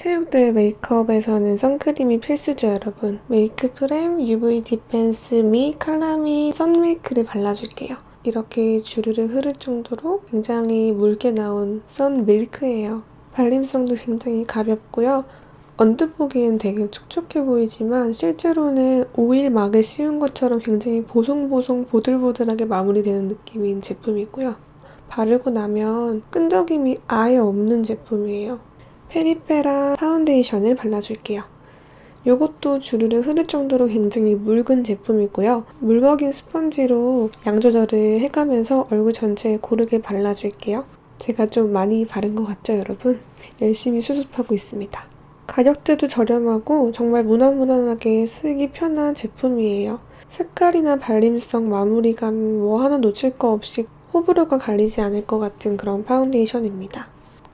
체육대회 메이크업에서는 선크림이 필수죠, 여러분. 메이크프렘, UV 디펜스 및 컬러미 선밀크를 발라줄게요. 이렇게 주르르 흐를 정도로 굉장히 묽게 나온 선밀크예요. 발림성도 굉장히 가볍고요. 언뜻 보기엔 되게 촉촉해 보이지만 실제로는 오일 막을 씌운 것처럼 굉장히 보송보송 보들보들하게 마무리되는 느낌인 제품이고요. 바르고 나면 끈적임이 아예 없는 제품이에요. 페리페라 파운데이션을 발라줄게요. 이것도 주르르 흐를 정도로 굉장히 묽은 제품이고요. 물먹인 스펀지로 양 조절을 해가면서 얼굴 전체에 고르게 발라줄게요. 제가 좀 많이 바른 것 같죠, 여러분? 열심히 수습하고 있습니다. 가격대도 저렴하고 정말 무난무난하게 쓰기 편한 제품이에요. 색깔이나 발림성, 마무리감 뭐 하나 놓칠 거 없이 호불호가 갈리지 않을 것 같은 그런 파운데이션입니다.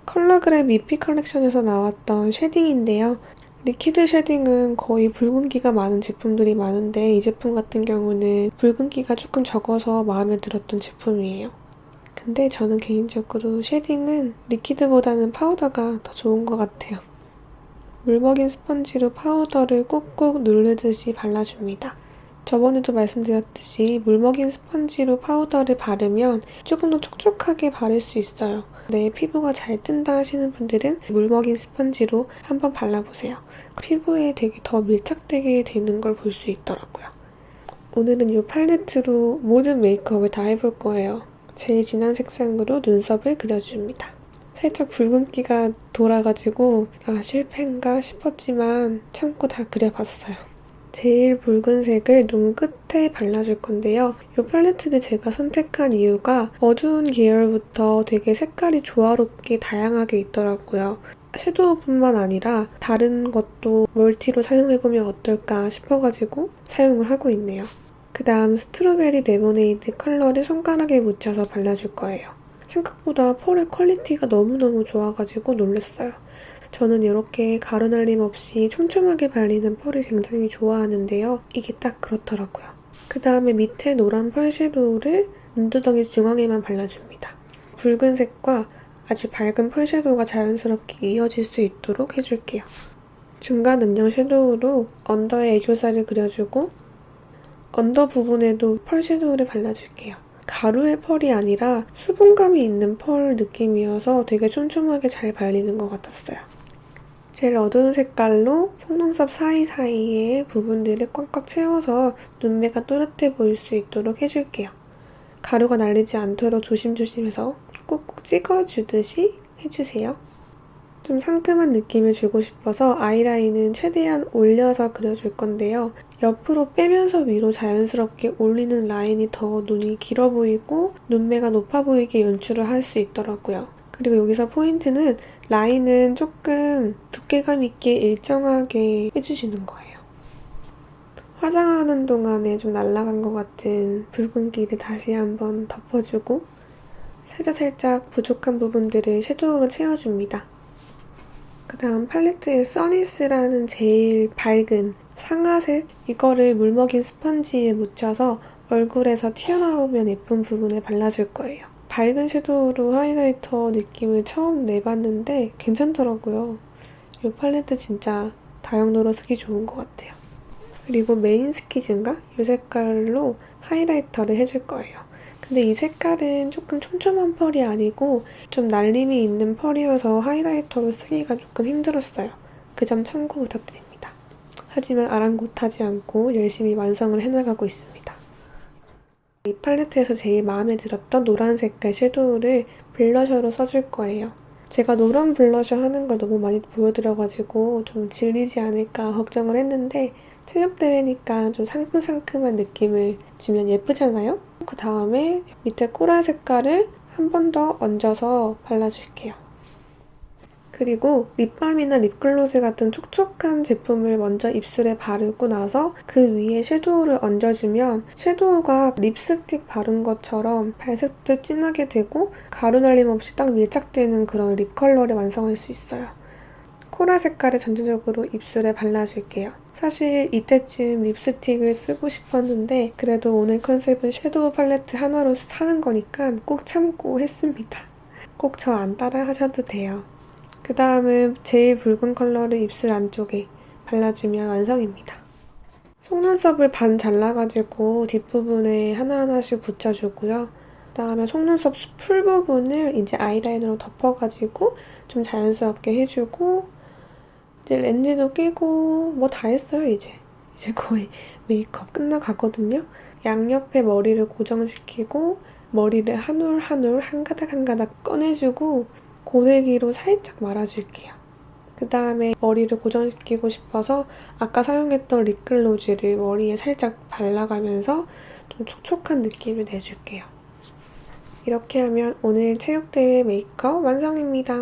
컬러그램 미피 컬렉션에서 나왔던 쉐딩인데요. 리퀴드 쉐딩은 거의 붉은기가 많은 제품들이 많은데 이 제품 같은 경우는 붉은기가 조금 적어서 마음에 들었던 제품이에요. 근데 저는 개인적으로 쉐딩은 리퀴드보다는 파우더가 더 좋은 것 같아요. 물먹인 스펀지로 파우더를 꾹꾹 누르듯이 발라줍니다. 저번에도 말씀드렸듯이 물먹인 스펀지로 파우더를 바르면 조금 더 촉촉하게 바를 수 있어요. 내 피부가 잘 뜬다 하시는 분들은 물먹인 스펀지로 한번 발라보세요. 피부에 되게 더 밀착되게 되는 걸 볼 수 있더라고요. 오늘은 이 팔레트로 모든 메이크업을 다 해볼 거예요. 제일 진한 색상으로 눈썹을 그려줍니다. 살짝 붉은기가 돌아가지고 실패인가 싶었지만 참고 다 그려봤어요. 제일 붉은색을 눈 끝에 발라줄 건데요. 이 팔레트를 제가 선택한 이유가 어두운 계열부터 되게 색깔이 조화롭게 다양하게 있더라고요. 섀도우뿐만 아니라 다른 것도 멀티로 사용해보면 어떨까 싶어가지고 사용을 하고 있네요. 그 다음 스트로베리 레모네이드 컬러를 손가락에 묻혀서 발라줄 거예요. 생각보다 펄의 퀄리티가 너무너무 좋아가지고 놀랐어요. 저는 이렇게 가루날림 없이 촘촘하게 발리는 펄을 굉장히 좋아하는데요. 이게 딱 그렇더라고요. 그 다음에 밑에 노란 펄 섀도우를 눈두덩이 중앙에만 발라줍니다. 붉은색과 아주 밝은 펄 섀도우가 자연스럽게 이어질 수 있도록 해줄게요. 중간 음영 섀도우로 언더에 애교살을 그려주고 언더 부분에도 펄 섀도우를 발라줄게요. 가루의 펄이 아니라 수분감이 있는 펄 느낌이어서 되게 촘촘하게 잘 발리는 것 같았어요. 제일 어두운 색깔로 속눈썹 사이사이에 부분들을 꽉꽉 채워서 눈매가 또렷해 보일 수 있도록 해줄게요. 가루가 날리지 않도록 조심조심해서 꾹꾹 찍어주듯이 해주세요. 좀 상큼한 느낌을 주고 싶어서 아이라인은 최대한 올려서 그려줄 건데요. 옆으로 빼면서 위로 자연스럽게 올리는 라인이 더 눈이 길어 보이고 눈매가 높아 보이게 연출을 할 수 있더라고요. 그리고 여기서 포인트는 라인은 조금 두께감 있게 일정하게 해주시는 거예요. 화장하는 동안에 좀 날아간 것 같은 붉은기를 다시 한번 덮어주고 살짝살짝 부족한 부분들을 섀도우로 채워줍니다. 그 다음 팔레트에 써니스라는 제일 밝은 상아색 이거를 물먹인 스펀지에 묻혀서 얼굴에서 튀어나오면 예쁜 부분에 발라줄 거예요. 밝은 섀도우로 하이라이터 느낌을 처음 내봤는데 괜찮더라고요. 이 팔레트 진짜 다용도로 쓰기 좋은 것 같아요. 그리고 메인 스키즈인가? 이 색깔로 하이라이터를 해줄 거예요. 근데 이 색깔은 조금 촘촘한 펄이 아니고 좀 날림이 있는 펄이어서 하이라이터로 쓰기가 조금 힘들었어요. 그 점 참고 부탁드립니다. 하지만 아랑곳하지 않고 열심히 완성을 해나가고 있습니다. 이 팔레트에서 제일 마음에 들었던 노란 색깔 섀도우를 블러셔로 써줄 거예요. 제가 노란 블러셔 하는 걸 너무 많이 보여드려가지고 좀 질리지 않을까 걱정을 했는데 체육대회니까 좀 상큼상큼한 느낌을 주면 예쁘잖아요? 그 다음에 밑에 코랄 색깔을 한 번 더 얹어서 발라줄게요. 그리고 립밤이나 립글로즈 같은 촉촉한 제품을 먼저 입술에 바르고 나서 그 위에 섀도우를 얹어주면 섀도우가 립스틱 바른 것처럼 발색도 진하게 되고 가루 날림 없이 딱 밀착되는 그런 립 컬러를 완성할 수 있어요. 코랄 색깔을 전체적으로 입술에 발라줄게요. 사실 이때쯤 립스틱을 쓰고 싶었는데 그래도 오늘 컨셉은 섀도우 팔레트 하나로 사는 거니까 꼭 참고 했습니다. 꼭 저 안 따라 하셔도 돼요. 그 다음은 제일 붉은 컬러를 입술 안쪽에 발라주면 완성입니다. 속눈썹을 반 잘라가지고 뒷부분에 하나하나씩 붙여주고요. 그 다음에 속눈썹 풀 부분을 이제 아이라이너로 덮어가지고 좀 자연스럽게 해주고 이제 렌즈도 끼고 뭐 다 했어요 이제. 이제 거의 메이크업 끝나가거든요. 양옆에 머리를 고정시키고 머리를 한 올 한 올 한 가닥 한 가닥 꺼내주고 고데기로 살짝 말아줄게요. 그 다음에 머리를 고정시키고 싶어서 아까 사용했던 립글로즈를 머리에 살짝 발라가면서 좀 촉촉한 느낌을 내줄게요. 이렇게 하면 오늘 체육대회 메이크업 완성입니다.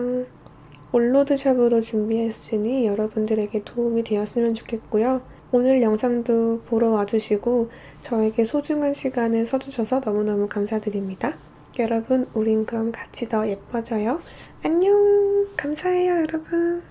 올로드샵으로 준비했으니 여러분들에게 도움이 되었으면 좋겠고요. 오늘 영상도 보러 와주시고 저에게 소중한 시간을 써주셔서 너무너무 감사드립니다. 여러분, 우린 그럼 같이 더 예뻐져요. 안녕! 감사해요, 여러분.